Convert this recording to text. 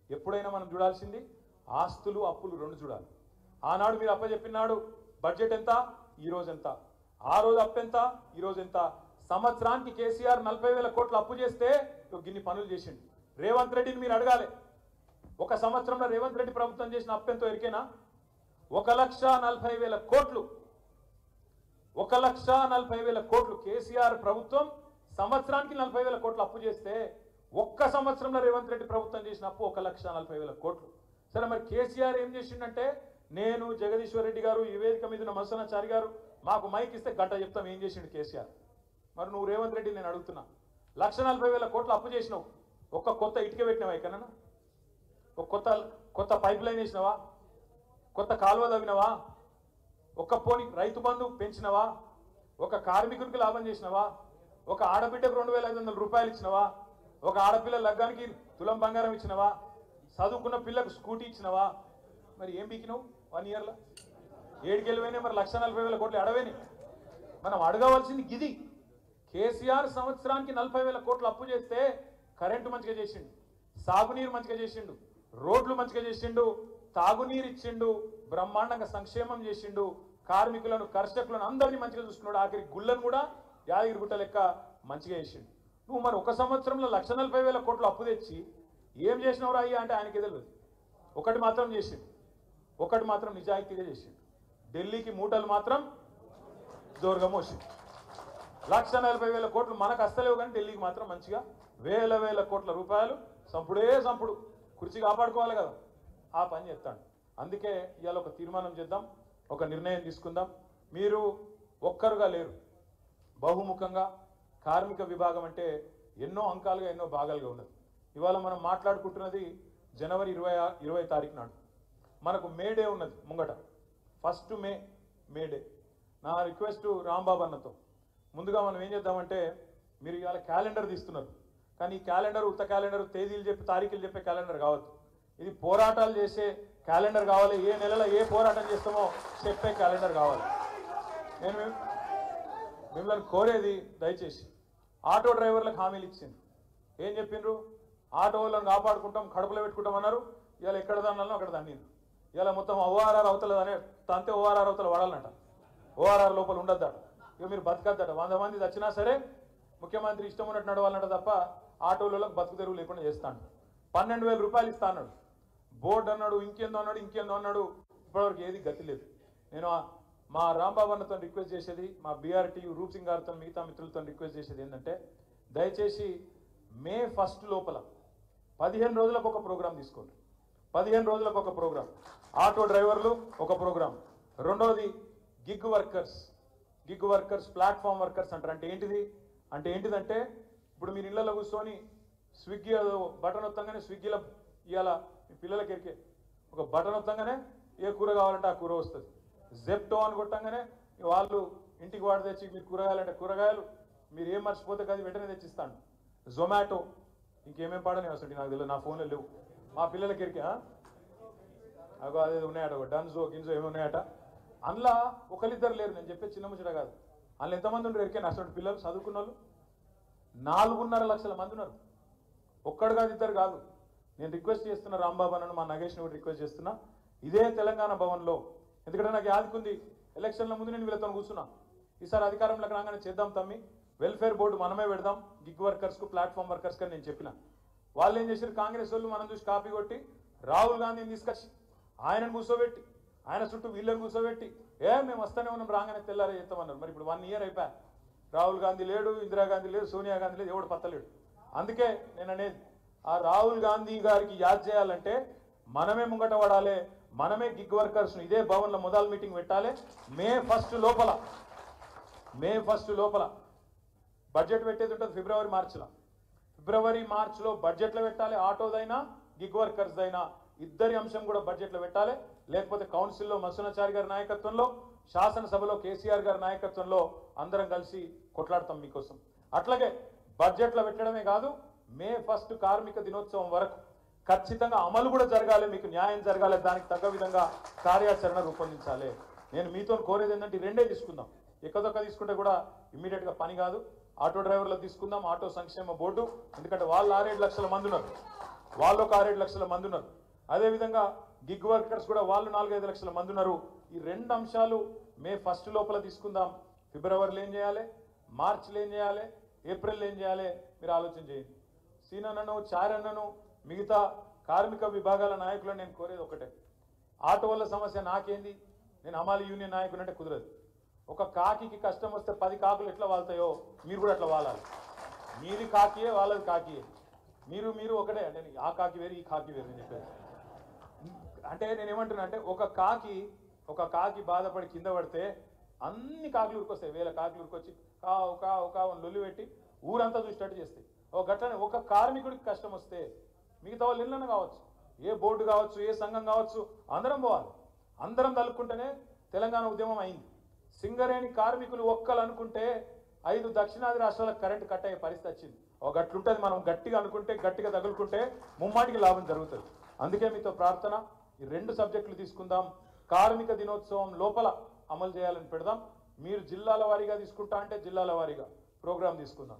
ఎప్పుడైనా మనం చూడాల్సింది ఆస్తులు అప్పులు రెండు చూడాలి. ఆనాడు మీరు అప్పచెప్పినాడు బడ్జెట్ ఎంత, ఈ రోజు ఎంత, ఆ రోజు అప్పు ఎంత, ఈ రోజు ఎంత. సంవత్సరానికి కేసీఆర్ 40,000 కోట్ల అప్పు చేస్తే గిన్ని పనులు చేసిండు. రేవంత్ రెడ్డిని మీరు అడగాలి, ఒక సంవత్సరంలో రేవంత్ రెడ్డి ప్రభుత్వం చేసిన అప్పు ఎంతో ఎరికేనా? 1,40,000 కోట్లు. 1,40,000 కోట్లు కేసీఆర్ ప్రభుత్వం సంవత్సరానికి 40,000 కోట్లు అప్పు చేస్తే ఒక్క సంవత్సరంలో రేవంత్ రెడ్డి ప్రభుత్వం చేసిన అప్పు 1,40,000 కోట్లు. సరే మరి కేసీఆర్ ఏం చేసిండంటే, నేను జగదీశ్వర్ రెడ్డి గారు ఈ వేదిక మీద ఉన్న మత్స్యనాచారి గారు మాకు మైక్ ఇస్తే గంట చెప్తాం ఏం చేసిండు కేసీఆర్. మరి నువ్వు రేవంత్ రెడ్డి నేను అడుగుతున్నా, 1,40,000 కోట్లు అప్పు చేసినావు, ఒక్క కొత్త ఇటుక పెట్టినావా ఎక్కడన్నా? ఒక కొత్త పైప్ లైన్ వేసినావా? కొత్త కాలువ తవ్వినవా? ఒక్క పోని రైతు బంధు పెంచినవా? ఒక కార్మికునికి లాభం చేసినవా? ఒక ఆడబిడ్డకు 2,500 రూపాయలు ఇచ్చినవా? ఒక ఆడపిల్ల లగ్గానికి తులం బంగారం ఇచ్చినవా? చదువుకున్న పిల్లకు స్కూటీ ఇచ్చినవా? మరి ఏం బీకినావు 1 ఇయర్లో? 7 గెలిపోయినాయి, మరి 1,40,000 కోట్లు అడవేని. మనం అడగవలసింది గిది. కేసీఆర్ సంవత్సరానికి 40,000 కోట్లు అప్పు చేస్తే కరెంటు మంచిగా చేసిండు, సాగునీరు మంచిగా చేసిండు, రోడ్లు మంచిగా చేసిండు, తాగునీరు ఇచ్చిండు, బ్రహ్మాండంగా సంక్షేమం చేసిండు, కార్మికులను కర్షకులను అందరినీ మంచిగా చూసుకున్నాడు, ఆఖరి గుళ్ళను కూడా యాదగిరిగుట్ట లెక్క మంచిగా చేసిండు. నువ్వు మరి ఒక సంవత్సరంలో 1,40,000 కోట్లు అప్పు తెచ్చి ఏం చేసినవరా అయ్యా అంటే ఆయనకి తెలియదు. ఒకటి మాత్రం చేసిండు, ఒకటి మాత్రం నిజాయితీగా చేసిండు, ఢిల్లీకి మూటలు మాత్రం జోరుగా మోసిండు. 1,40,000 కోట్లు మనకు అస్తలేవు కానీ ఢిల్లీకి మాత్రం మంచిగా వేల కోట్ల రూపాయలు సంపుడు కుర్చీ కాపాడుకోవాలి కదా, ఆ పని చేస్తాడు. అందుకే ఇవాళ ఒక తీర్మానం చేద్దాం, ఒక నిర్ణయం తీసుకుందాం. మీరు ఒక్కరుగా లేరు, బహుముఖంగా కార్మిక విభాగం అంటే ఎన్నో అంకాలుగా ఎన్నో భాగాలుగా ఉన్నది. ఇవాళ మనం మాట్లాడుకుంటున్నది జనవరి 20 తారీఖు నాడు. మనకు మే డే ఉన్నది ముంగట, 1 మే డే. నా రిక్వెస్ట్ రాంబాబు అన్నతో, ముందుగా మనం ఏం చేద్దామంటే, మీరు ఇవాళ క్యాలెండర్ తీస్తున్నారు కానీ ఈ క్యాలెండర్ ఉత్త క్యాలెండర్ తేదీలు చెప్పి తారీఖులు చెప్పే క్యాలెండర్ కావద్దు. ఇది పోరాటాలు చేసే క్యాలెండర్ కావాలి, ఏ నెలలో ఏ పోరాటం చేస్తామో చెప్పే క్యాలెండర్ కావాలి. నేను మిమ్మల్ని కోరేది దయచేసి, ఆటో డ్రైవర్లకు హామీలు ఇచ్చింది. ఏం చెప్పిండ్రు? ఆటో వాళ్ళని కాపాడుకుంటాం, కడుపులో పెట్టుకుంటాం అన్నారు. ఇవాళ ఎక్కడ దాన్నాలో అక్కడ దండిండ్రు. ఇవాళ మొత్తం ఓఆర్ఆర్ అవతల అనే తంతే ఓఆర్ఆర్ అవతల వాడాలన్నట, ఓఆర్ఆర్ లోపల ఉండొద్దట. ఇక మీరు బతకద్దట. 100 మంది వచ్చినా సరే ముఖ్యమంత్రి ఇష్టం ఉన్నట్టు నడవాలన్నట తప్ప ఆటోలకు బతుకు తెరువు లేకుండా చేస్తాను. 12,000 రూపాయలు ఇస్తా అన్నాడు, బోర్డు అన్నాడు, ఇంకేందో అన్నాడు. ఇప్పటివరకు ఏది గతి లేదు. నేను మా రాంబాబు అన్నతో రిక్వెస్ట్ చేసేది, మా బీఆర్టీ రూప్ సింగ్ గారితో మిగతా మిత్రులతో రిక్వెస్ట్ చేసేది ఏంటంటే, దయచేసి మే 1 లోపల 15 రోజులకు ఒక ప్రోగ్రాం తీసుకోండి. 15 రోజులకు ఒక ప్రోగ్రాం, ఆటో డ్రైవర్లు ఒక ప్రోగ్రాం. రెండోది గిగ్ వర్కర్స్ ప్లాట్ఫామ్ వర్కర్స్ అంటారు. అంటే ఏంటిదంటే ఇప్పుడు మీరు ఇళ్లలో కూర్చొని స్విగ్గీ బటన్ వత్తంగానే స్విగ్గీలో ఇవాళ మీ పిల్లలకి ఎరికే ఒక బటన్ వత్తంగానే ఏ కూర కావాలంటే ఆ కూర వస్తుంది. జెప్టో అని కొట్టంగానే వాళ్ళు ఇంటికి వాడు తెచ్చి మీరు కూరగాయలంటే కూరగాయలు, మీరు ఏం మర్చిపోతే అది వెంటనే తెచ్చిస్తాను. జొమాటో, ఇంకేమేం పాడని వస్తుంది నాకు తెలియదు, నా ఫోన్లో లేవు. మా పిల్లలకి ఎరికే అగో అదే ఉన్నాయట, ఒక డన్జో గిన్జో ఏమి ఉన్నాయట. అందులో ఒకరిద్దరు లేరు, నేను చెప్పే చిన్న ముచ్చట కాదు. అందులో ఎంతమంది ఉండరు ఎరికే అసలు పిల్లలు చదువుకున్న వాళ్ళు 4.5 లక్షల మంది ఉన్నారు. ఒక్కడు కాదు, ఇద్దరు కాదు. నేను రిక్వెస్ట్ చేస్తున్నా రాంబాబు అన్నను, మా నగేష్ని కూడా రిక్వెస్ట్ చేస్తున్నా, ఇదే తెలంగాణ భవన్లో. ఎందుకంటే నాకు యాదకుంది, ఎలక్షన్ల ముందు నేను వీళ్ళతో కూర్చున్నా, ఈసారి అధికారంలోకి రాగానే చేద్దాం తమ్మి, వెల్ఫేర్ బోర్డు మనమే పెడదాం గిగ్ వర్కర్స్కు ప్లాట్ఫామ్ వర్కర్స్కి అని నేను చెప్పిన. వాళ్ళు ఏం చేశారు, కాంగ్రెస్ వాళ్ళు మనం చూసి కాపీ కొట్టి రాహుల్ గాంధీని తీసుకొచ్చి ఆయనను కూర్చోబెట్టి ఆయన చుట్టూ వీళ్ళని కూర్చోబెట్టి మేము వస్తూనే ఉన్నాం రాగానే తెల్లారే చేస్తామన్నారు. మరి ఇప్పుడు 1 ఇయర్ అయిపోయా, రాహుల్ గాంధీ లేడు, ఇందిరాగాంధీ లేదు, సోనియా గాంధీ లేదు, ఎవడు పత్తలేడు. అందుకే నేను అనేది, ఆ రాహుల్ గాంధీ గారికి యాద్ చేయాలంటే మనమే ముంగట పడాలి, మనమే గిగ్ వర్కర్స్ను ఇదే భవన్లో మొదలు మీటింగ్ పెట్టాలి. మే 1 లోపల బడ్జెట్ పెట్టేది ఉంటుంది. ఫిబ్రవరి మార్చిలో బడ్జెట్లో పెట్టాలి. ఆటోదైనా గిగ్ వర్కర్స్దైనా ఇద్దరి అంశం కూడా బడ్జెట్లో పెట్టాలి. లేకపోతే కౌన్సిల్లో మత్స్యనాచారి గారి నాయకత్వంలో, శాసనసభలో కేసీఆర్ గారి నాయకత్వంలో అందరం కలిసి కొట్లాడతాం మీకోసం. అట్లాగే బడ్జెట్లో పెట్టడమే కాదు, మే 1 కార్మిక దినోత్సవం వరకు ఖచ్చితంగా అమలు కూడా జరగాలి, మీకు న్యాయం జరగాలి, దానికి తగ్గ విధంగా కార్యాచరణ రూపొందించాలి. నేను మీతో కోరేది ఏంటంటే, 2 తీసుకుందాం. ఎక్కదొక్క తీసుకుంటే కూడా ఇమ్మీడియట్గా పని కాదు. ఆటో డ్రైవర్లకు తీసుకుందాం, ఆటో సంక్షేమ బోర్డు, ఎందుకంటే వాళ్ళు 6-7 లక్షల మంది ఉన్నారు. వాళ్ళు ఒక 6-7 లక్షల మంది ఉన్నారు. అదేవిధంగా గిగ్ వర్కర్స్ కూడా వాళ్ళు 4-5 లక్షల మంది ఉన్నారు. ఈ 2 అంశాలు మే 1 లోపల తీసుకుందాం. ఫిబ్రవరిలో ఏం చేయాలి, మార్చిలో ఏం చేయాలి, ఏప్రిల్లో ఏం చేయాలి మీరు ఆలోచన చేయండి. సీనన్నను, చారన్నను, మిగతా కార్మిక విభాగాల నాయకులను నేను కోరేది ఒకటే, ఆటో వాళ్ళ సమస్య నాకేంది, నేను హమాలి యూనియన్ నాయకుడు అంటే కుదరదు. ఒక కాకికి కష్టం వస్తే 10 కాకులు ఎట్లా వాళ్తాయో మీరు కూడా అట్లా వాలాలి. మీది కాకియే, వాళ్ళది కాకియే, మీరు ఒకటే. అంటే ఆ కాకి వేరు, ఈ కాకి వేరు. నేను చెప్పేది అంటే నేనేమంటున్నా అంటే ఒక కాకి బాధపడి కింద పడితే అన్ని కాకులు ఉరికొస్తాయి, 1000 కాకులు ఉరికొచ్చి కావు కావు కావు లొల్లి పెట్టి ఊరంతా చూసేటట్టు చేస్తాయి. గట్లనే ఒక కార్మికుడికి కష్టం వస్తే మిగతా వాళ్ళు ఇళ్ళను కావచ్చు, ఏ బోర్డు కావచ్చు, ఏ సంఘం కావచ్చు, అందరం పోవాలి. అందరం తలుపుకుంటేనే తెలంగాణ ఉద్యమం అయింది. సింగరేణి కార్మికులు ఒక్కలు అనుకుంటే 5 దక్షిణాది రాష్ట్రాలకు కరెంటు కట్ అయ్యే పరిస్థితి వచ్చింది. గట్లుంటుంది. మనం గట్టిగా అనుకుంటే, గట్టిగా తగులుకుంటే ముమ్మాటికి లాభం జరుగుతుంది. అందుకే మీతో ప్రార్థన, ఈ 2 సబ్జెక్టులు తీసుకుందాం. కార్మిక దినోత్సవం లోపల అమలు చేయాలని పెడదాం. మీరు జిల్లాల వారీగా తీసుకుంటా అంటే జిల్లాల వారీగా ప్రోగ్రాం తీసుకుందాం.